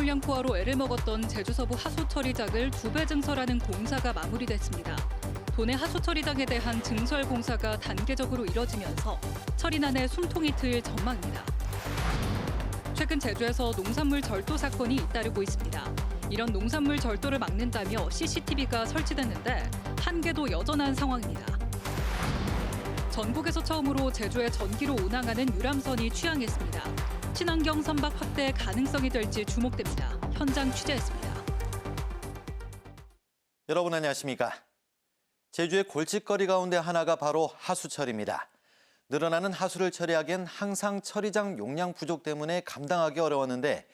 물량 포화로 애를 먹었던 제주 서부 하수 처리장을 2배 증설하는 공사가 마무리됐습니다. 도내 하수 처리장에 대한 증설 공사가 단계적으로 이뤄지면서 처리난에 숨통이 트일 전망입니다. 최근 제주에서 농산물 절도 사건이 잇따르고 있습니다. 이런 농산물 절도를 막는다며 CCTV가 설치됐는데 한계도 여전한 상황입니다. 전국에서 처음으로 제주에 전기로 운항하는 유람선이 취항했습니다. 친환경 선박 확대 가능성이 될지 주목됩니다. 현장 취재했습니다. 여러분 안녕하십니까? 제주의 골칫거리 가운데 하나가 바로 하수처리입니다. 늘어나는 하수를 처리하기엔 항상 처리장 용량 부족 때문에 감당하기 어려웠는데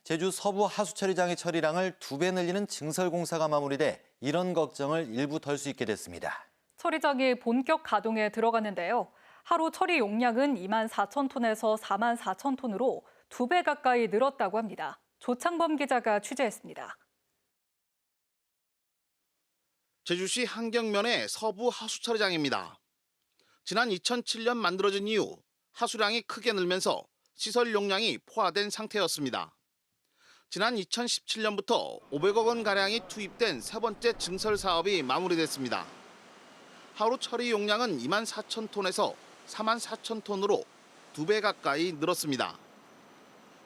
제주 서부 하수처리장의 처리량을 2배 늘리는 증설 공사가 마무리돼 이런 걱정을 일부 덜 수 있게 됐습니다. 처리장이 본격 가동에 들어갔는데요. 하루 처리 용량은 24,000톤에서 44,000톤으로 2배 가까이 늘었다고 합니다. 조창범 기자가 취재했습니다. 제주시 한경면의 서부 하수처리장입니다. 지난 2007년 만들어진 이후 하수량이 크게 늘면서 시설 용량이 포화된 상태였습니다. 지난 2017년부터 500억 원가량이 투입된 세 번째 증설 사업이 마무리됐습니다. 하루 처리 용량은 24,000톤에서 44,000톤으로 2배 가까이 늘었습니다.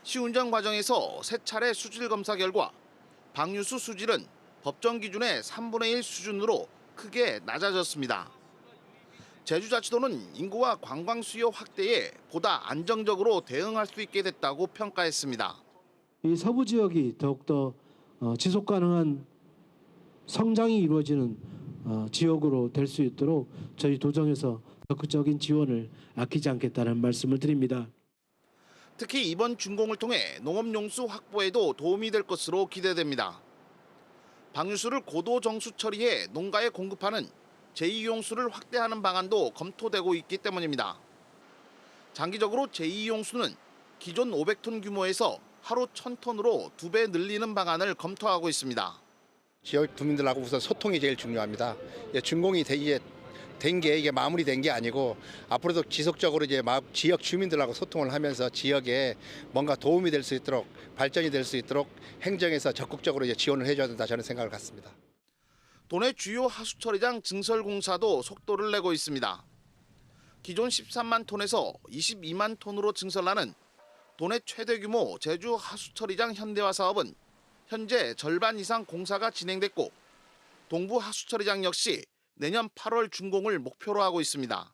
시운전 과정에서 3차례 수질 검사 결과 방류수 수질은 법정 기준의 3분의 1 수준으로 크게 낮아졌습니다. 제주자치도는 인구와 관광 수요 확대에 보다 안정적으로 대응할 수 있게 됐다고 평가했습니다. 이 서부 지역이 더욱더 지속 가능한 성장이 이루어지는 지역으로 될 수 있도록 저희 도정에서 적극적인 지원을 아끼지 않겠다는 말씀을 드립니다. 특히 이번 준공을 통해 농업용수 확보에도 도움이 될 것으로 기대됩니다. 방류수를 고도 정수 처리해 농가에 공급하는 제2용수를 확대하는 방안도 검토되고 있기 때문입니다. 장기적으로 제2용수는 기존 500톤 규모에서 하루 1,000톤으로 2배 늘리는 방안을 검토하고 있습니다. 지역 주민들하고 우선 소통이 제일 중요합니다. 준공이 된 게 이게 마무리된 게 아니고 앞으로도 지속적으로 이제 지역 주민들하고 소통을 하면서 지역에 뭔가 도움이 될 수 있도록 발전이 될 수 있도록 행정에서 적극적으로 이제 지원을 해줘야 된다 저는 생각을 갖습니다. 도내 주요 하수처리장 증설 공사도 속도를 내고 있습니다. 기존 13만 톤에서 22만 톤으로 증설하는 도내 최대 규모 제주 하수처리장 현대화 사업은 현재 절반 이상 공사가 진행됐고 동부 하수처리장 역시 내년 8월 준공을 목표로 하고 있습니다.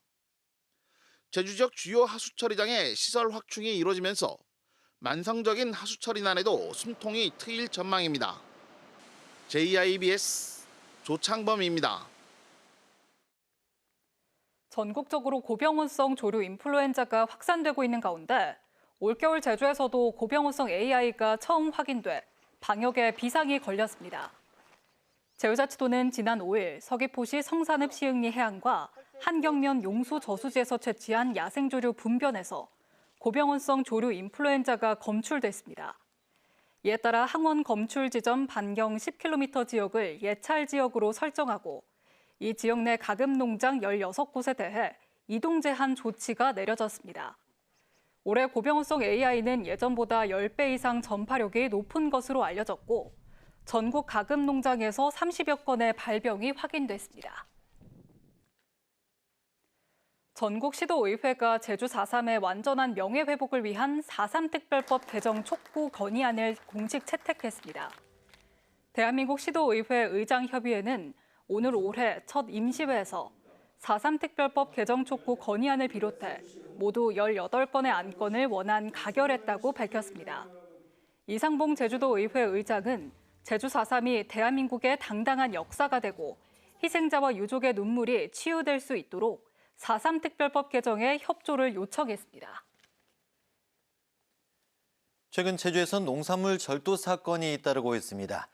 제주 지역 주요 하수처리장의 시설 확충이 이루어지면서 만성적인 하수처리난에도 숨통이 트일 전망입니다. JIBS 조창범입니다. 전국적으로 고병원성 조류 인플루엔자가 확산되고 있는 가운데 올겨울 제주에서도 고병원성 AI가 처음 확인돼 방역에 비상이 걸렸습니다. 제주자치도는 지난 5일 서귀포시 성산읍 시흥리 해안과 한경면 용수 저수지에서 채취한 야생조류 분변에서 고병원성 조류 인플루엔자가 검출됐습니다. 이에 따라 항원 검출 지점 반경 10km 지역을 예찰 지역으로 설정하고 이 지역 내 가금 농장 16곳에 대해 이동 제한 조치가 내려졌습니다. 올해 고병원성 AI는 예전보다 10배 이상 전파력이 높은 것으로 알려졌고 전국 가금 농장에서 30여 건의 발병이 확인됐습니다. 전국 시도의회가 제주 4.3의 완전한 명예회복을 위한 4.3 특별법 개정 촉구 건의안을 공식 채택했습니다. 대한민국 시도의회 의장협의회는 오늘 올해 첫 임시회에서 4.3 특별법 개정 촉구 건의안을 비롯해 모두 18건의 안건을 원안 가결했다고 밝혔습니다. 이상봉 제주도의회 의장은 제주 4.3이 대한민국의 당당한 역사가 되고 희생자와 유족의 눈물이 치유될 수 있도록 4.3 특별법 개정에 협조를 요청했습니다. 최근 제주에서 농산물 절도 사건이 잇따르고 있습니다.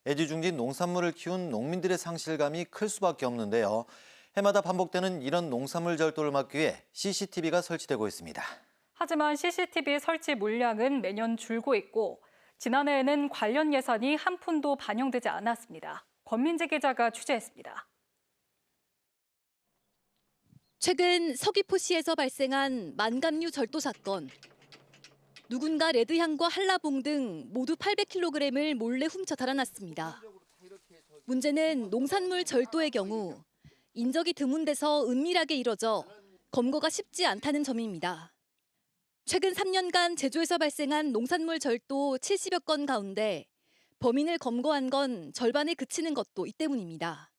애지중지 농산물을 키운 농민들의 상실감이 클 수밖에 없는데요. 해마다 반복되는 이런 농산물 절도를 막기 위해 CCTV가 설치되고 있습니다. 하지만 CCTV 설치 물량은 매년 줄고 있고 지난해에는 관련 예산이 한 푼도 반영되지 않았습니다. 권민지 기자가 취재했습니다. 최근 서귀포시에서 발생한 만감류 절도 사건. 누군가 레드향과 한라봉 등 모두 800kg을 몰래 훔쳐 달아났습니다. 문제는 농산물 절도의 경우 인적이 드문 데서 은밀하게 이뤄져 검거가 쉽지 않다는 점입니다. 최근 3년간 제주에서 발생한 농산물 절도 70여 건 가운데 범인을 검거한 건 절반에 그치는 것도 이 때문입니다.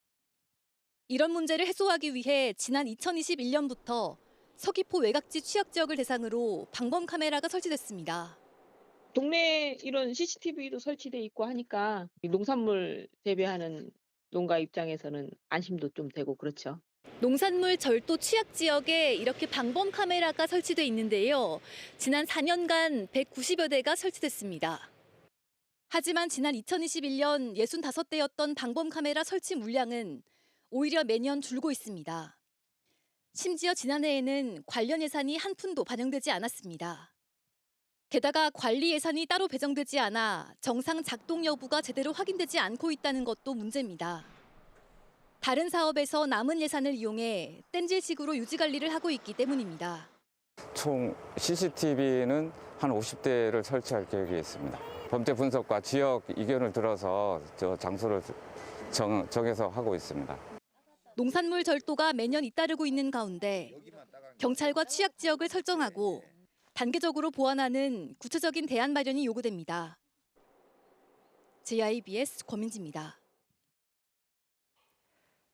이런 문제를 해소하기 위해 지난 2021년부터 서귀포 외곽지 취약 지역을 대상으로 방범 카메라가 설치됐습니다. 동네에 이런 CCTV도 설치돼 있고 하니까 이 농산물 재배하는 농가 입장에서는 안심도 좀 되고 그렇죠. 농산물 절도 취약 지역에 이렇게 방범 카메라가 설치돼 있는데요. 지난 4년간 190여 대가 설치됐습니다. 하지만 지난 2021년 65대였던 방범 카메라 설치 물량은 오히려 매년 줄고 있습니다. 심지어 지난해에는 관련 예산이 한 푼도 반영되지 않았습니다. 게다가 관리 예산이 따로 배정되지 않아 정상 작동 여부가 제대로 확인되지 않고 있다는 것도 문제입니다. 다른 사업에서 남은 예산을 이용해 땜질식으로 유지 관리를 하고 있기 때문입니다. 총 CCTV는 한 50대를 설치할 계획이 있습니다. 범죄 분석과 지역 이견을 들어서 장소를 정해서 하고 있습니다. 농산물 절도가 매년 잇따르고 있는 가운데 경찰과 취약 지역을 설정하고 단계적으로 보완하는 구체적인 대안 마련이 요구됩니다. JIBS 권민지입니다.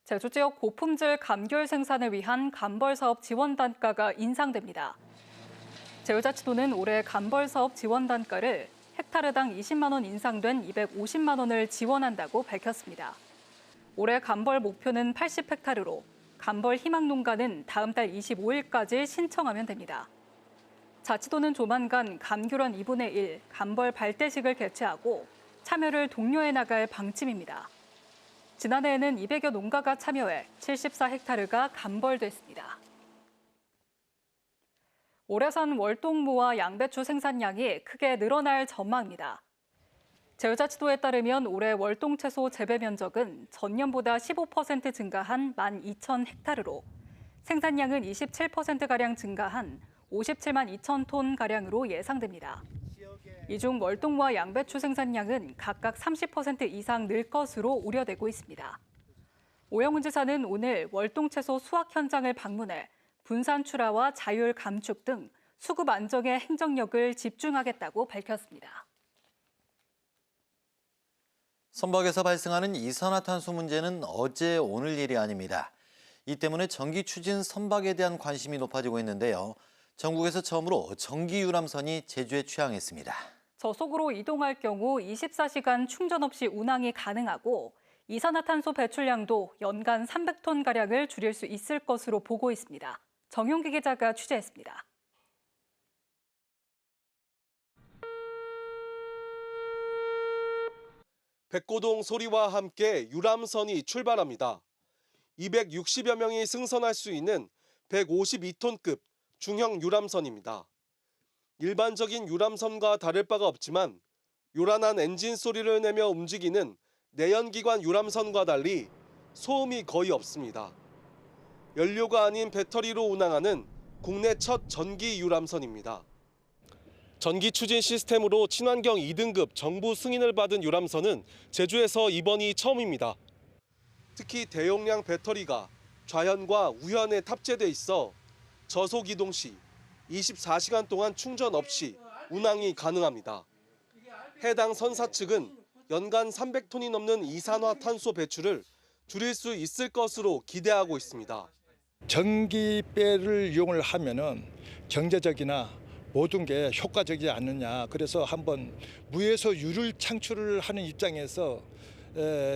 제주 지역 고품질 감귤 생산을 위한 감벌 사업 지원 단가가 인상됩니다. 제주자치도는 올해 감벌 사업 지원 단가를 헥타르당 20만 원 인상된 250만 원을 지원한다고 밝혔습니다. 올해 감벌 목표는 80헥타르로 감벌 희망 농가는 다음 달 25일까지 신청하면 됩니다. 자치도는 조만간 감귤원 2분의 1 감벌 발대식을 개최하고 참여를 독려해 나갈 방침입니다. 지난해에는 200여 농가가 참여해 74헥타르가 감벌됐습니다. 올해선 월동무와 양배추 생산량이 크게 늘어날 전망입니다. 제주자치도에 따르면 올해 월동채소 재배 면적은 전년보다 15% 증가한 12,000헥타르로 생산량은 27%가량 증가한 57만 2천 톤가량으로 예상됩니다. 이 중 월동무와 양배추 생산량은 각각 30% 이상 늘 것으로 우려되고 있습니다. 오영훈 지사는 오늘 월동채소 수확 현장을 방문해 분산 출하와 자율 감축 등 수급 안정에 행정력을 집중하겠다고 밝혔습니다. 선박에서 발생하는 이산화탄소 문제는 어제 오늘 일이 아닙니다. 이 때문에 전기 추진 선박에 대한 관심이 높아지고 있는데요. 전국에서 처음으로 전기 유람선이 제주에 취항했습니다. 저속으로 이동할 경우 24시간 충전 없이 운항이 가능하고 이산화탄소 배출량도 연간 300톤가량을 줄일 수 있을 것으로 보고 있습니다. 정용기 기자가 취재했습니다. 백고동 소리와 함께 유람선이 출발합니다. 260여 명이 승선할 수 있는 152톤급 중형 유람선입니다. 일반적인 유람선과 다를 바가 없지만 요란한 엔진 소리를 내며 움직이는 내연기관 유람선과 달리 소음이 거의 없습니다. 연료가 아닌 배터리로 운항하는 국내 첫 전기 유람선입니다. 전기 추진 시스템으로 친환경 2등급 정부 승인을 받은 유람선은 제주에서 이번이 처음입니다. 특히 대용량 배터리가 좌현과 우현에 탑재돼 있어 저속 이동 시 24시간 동안 충전 없이 운항이 가능합니다. 해당 선사 측은 연간 300톤이 넘는 이산화탄소 배출을 줄일 수 있을 것으로 기대하고 있습니다. 전기배를 이용을 하면은 경제적이나 모든 게 효과적이지 않느냐. 그래서 한번 무에서 유를 창출을 하는 입장에서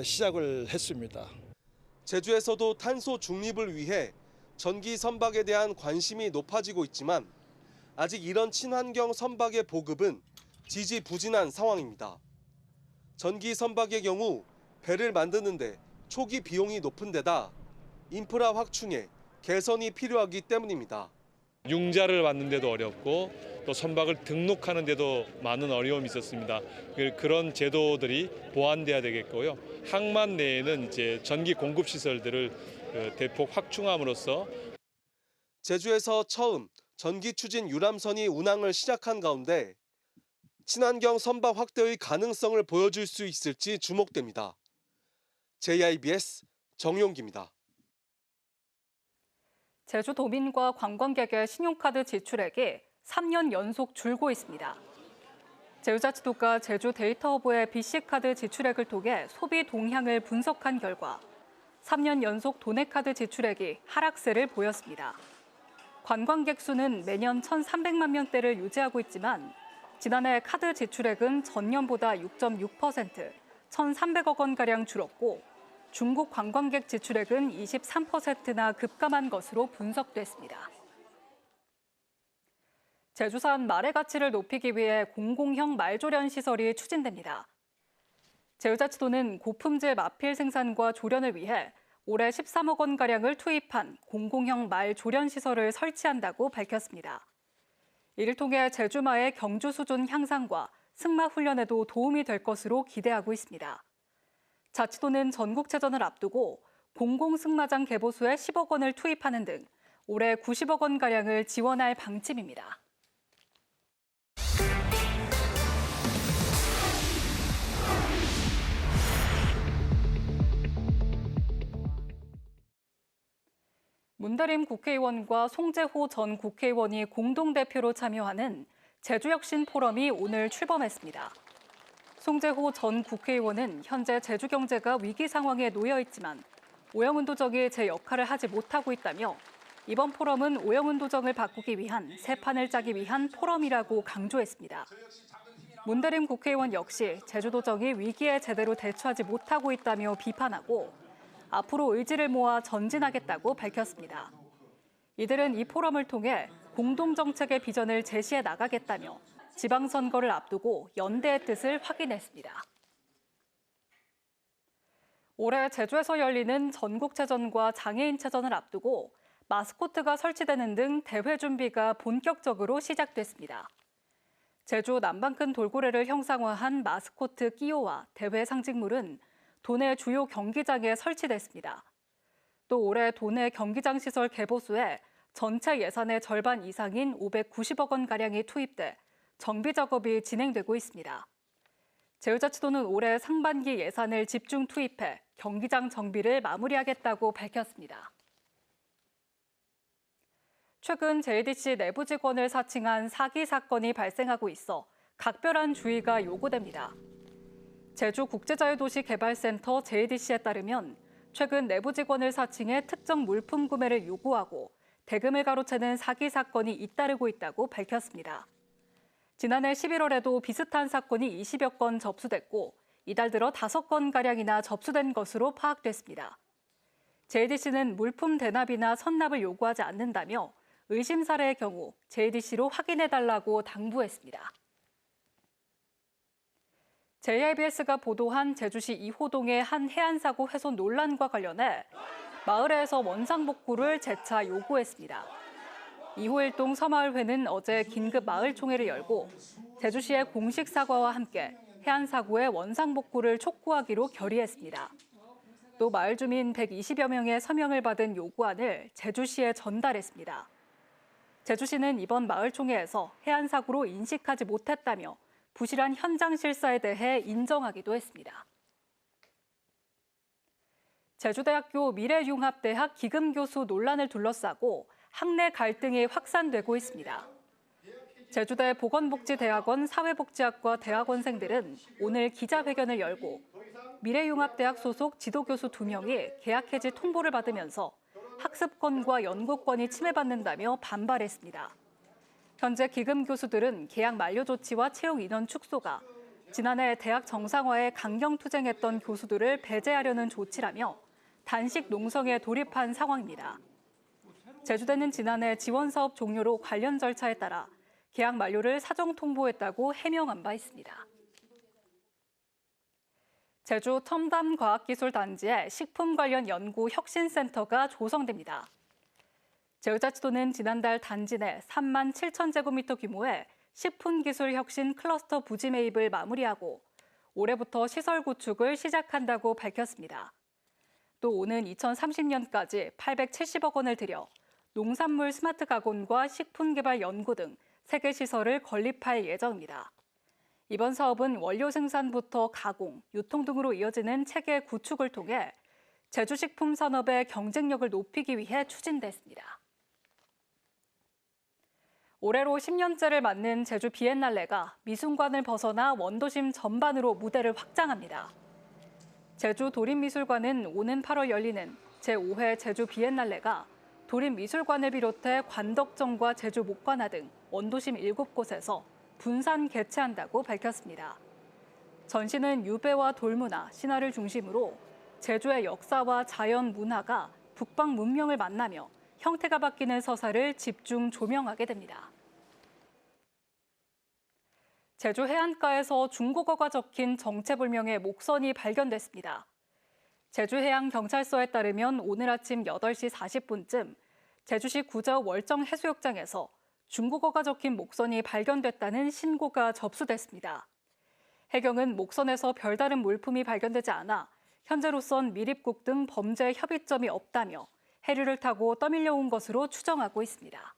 시작을 했습니다. 제주에서도 탄소 중립을 위해 전기 선박에 대한 관심이 높아지고 있지만 아직 이런 친환경 선박의 보급은 지지부진한 상황입니다. 전기 선박의 경우 배를 만드는데 초기 비용이 높은 데다 인프라 확충에 개선이 필요하기 때문입니다. 융자를 받는데도 어렵고 또 선박을 등록하는 데도 많은 어려움이 있었습니다. 그런 제도들이 보완돼야 되겠고요. 항만 내에는 이제 전기 공급 시설들을 대폭 확충함으로써 제주에서 처음 전기 추진 유람선이 운항을 시작한 가운데 친환경 선박 확대의 가능성을 보여줄 수 있을지 주목됩니다. JIBS 정용기입니다. 제주도민과 관광객의 신용카드 지출액이 3년 연속 줄고 있습니다. 제주자치도가 제주 데이터허브의 BC카드 지출액을 통해 소비 동향을 분석한 결과 3년 연속 도내카드 지출액이 하락세를 보였습니다. 관광객 수는 매년 1,300만 명대를 유지하고 있지만 지난해 카드 지출액은 전년보다 6.6%, 1,300억 원가량 줄었고 중국 관광객 지출액은 23%나 급감한 것으로 분석됐습니다. 제주산 말의 가치를 높이기 위해 공공형 말조련 시설이 추진됩니다. 제주자치도는 고품질 마필 생산과 조련을 위해 올해 13억 원가량을 투입한 공공형 말 조련 시설을 설치한다고 밝혔습니다. 이를 통해 제주마의 경주 수준 향상과 승마 훈련에도 도움이 될 것으로 기대하고 있습니다. 자치도는 전국체전을 앞두고 공공승마장 개보수에 10억 원을 투입하는 등 올해 90억 원가량을 지원할 방침입니다. 문대림 국회의원과 송재호 전 국회의원이 공동대표로 참여하는 제주혁신 포럼이 오늘 출범했습니다. 송재호 전 국회의원은 현재 제주 경제가 위기 상황에 놓여 있지만 오영훈 도정이 제 역할을 하지 못하고 있다며 이번 포럼은 오영훈 도정을 바꾸기 위한 새 판을 짜기 위한 포럼이라고 강조했습니다. 문대림 국회의원 역시 제주도정이 위기에 제대로 대처하지 못하고 있다며 비판하고 앞으로 의지를 모아 전진하겠다고 밝혔습니다. 이들은 이 포럼을 통해 공동정책의 비전을 제시해 나가겠다며 지방선거를 앞두고 연대의 뜻을 확인했습니다. 올해 제주에서 열리는 전국체전과 장애인체전을 앞두고 마스코트가 설치되는 등 대회 준비가 본격적으로 시작됐습니다. 제주 남방큰 돌고래를 형상화한 마스코트 끼오와 대회 상징물은 도내 주요 경기장에 설치됐습니다. 또 올해 도내 경기장 시설 개보수에 전체 예산의 절반 이상인 590억 원가량이 투입돼 정비 작업이 진행되고 있습니다. 제주자치도는 올해 상반기 예산을 집중 투입해 경기장 정비를 마무리하겠다고 밝혔습니다. 최근 JDC 내부 직원을 사칭한 사기 사건이 발생하고 있어 각별한 주의가 요구됩니다. 제주국제자유도시개발센터 JDC에 따르면 최근 내부 직원을 사칭해 특정 물품 구매를 요구하고 대금을 가로채는 사기 사건이 잇따르고 있다고 밝혔습니다. 지난해 11월에도 비슷한 사건이 20여 건 접수됐고 이달 들어 5건가량이나 접수된 것으로 파악됐습니다. JDC는 물품 대납이나 선납을 요구하지 않는다며 의심 사례의 경우 JDC로 확인해달라고 당부했습니다. JIBS가 보도한 제주시 이호동의 한 해안사고 훼손 논란과 관련해 마을에서 원상복구를 재차 요구했습니다. 이호일동 서마을회는 어제 긴급 마을총회를 열고 제주시의 공식 사과와 함께 해안사고의 원상복구를 촉구하기로 결의했습니다. 또 마을 주민 120여 명의 서명을 받은 요구안을 제주시에 전달했습니다. 제주시는 이번 마을총회에서 해안사고로 인식하지 못했다며 부실한 현장 실사에 대해 인정하기도 했습니다. 제주대학교 미래융합대학 기금교수 논란을 둘러싸고 학내 갈등이 확산되고 있습니다. 제주대 보건복지대학원 사회복지학과 대학원생들은 오늘 기자회견을 열고 미래융합대학 소속 지도교수 2명이 계약 해지 통보를 받으면서 학습권과 연구권이 침해받는다며 반발했습니다. 현재 기금 교수들은 계약 만료 조치와 채용 인원 축소가 지난해 대학 정상화에 강경 투쟁했던 교수들을 배제하려는 조치라며 단식 농성에 돌입한 상황입니다. 제주대는 지난해 지원사업 종료로 관련 절차에 따라 계약 만료를 사정 통보했다고 해명한 바 있습니다. 제주 첨단과학기술단지에 식품 관련 연구 혁신센터가 조성됩니다. 제주자치도는 지난달 단지 내 3만 7천 제곱미터 규모의 식품기술 혁신 클러스터 부지 매입을 마무리하고 올해부터 시설 구축을 시작한다고 밝혔습니다. 또 오는 2030년까지 870억 원을 들여 농산물 스마트 가공과 식품개발 연구 등 3개 시설을 건립할 예정입니다. 이번 사업은 원료 생산부터 가공, 유통 등으로 이어지는 체계 구축을 통해 제주식품 산업의 경쟁력을 높이기 위해 추진됐습니다. 올해로 10년째를 맞는 제주 비엔날레가 미술관을 벗어나 원도심 전반으로 무대를 확장합니다. 제주 도립미술관은 오는 8월 열리는 제5회 제주 비엔날레가 도립미술관을 비롯해 관덕정과 제주 목관화 등 원도심 7곳에서 분산 개최한다고 밝혔습니다. 전시는 유배와 돌문화, 신화를 중심으로 제주의 역사와 자연 문화가 북방 문명을 만나며 형태가 바뀌는 서사를 집중 조명하게 됩니다. 제주 해안가에서 중국어가 적힌 정체불명의 목선이 발견됐습니다. 제주해양경찰서에 따르면 오늘 아침 8시 40분쯤 제주시 구저 월정해수욕장에서 중국어가 적힌 목선이 발견됐다는 신고가 접수됐습니다. 해경은 목선에서 별다른 물품이 발견되지 않아 현재로선 미립국 등 범죄 협의점이 없다며 해류를 타고 떠밀려온 것으로 추정하고 있습니다.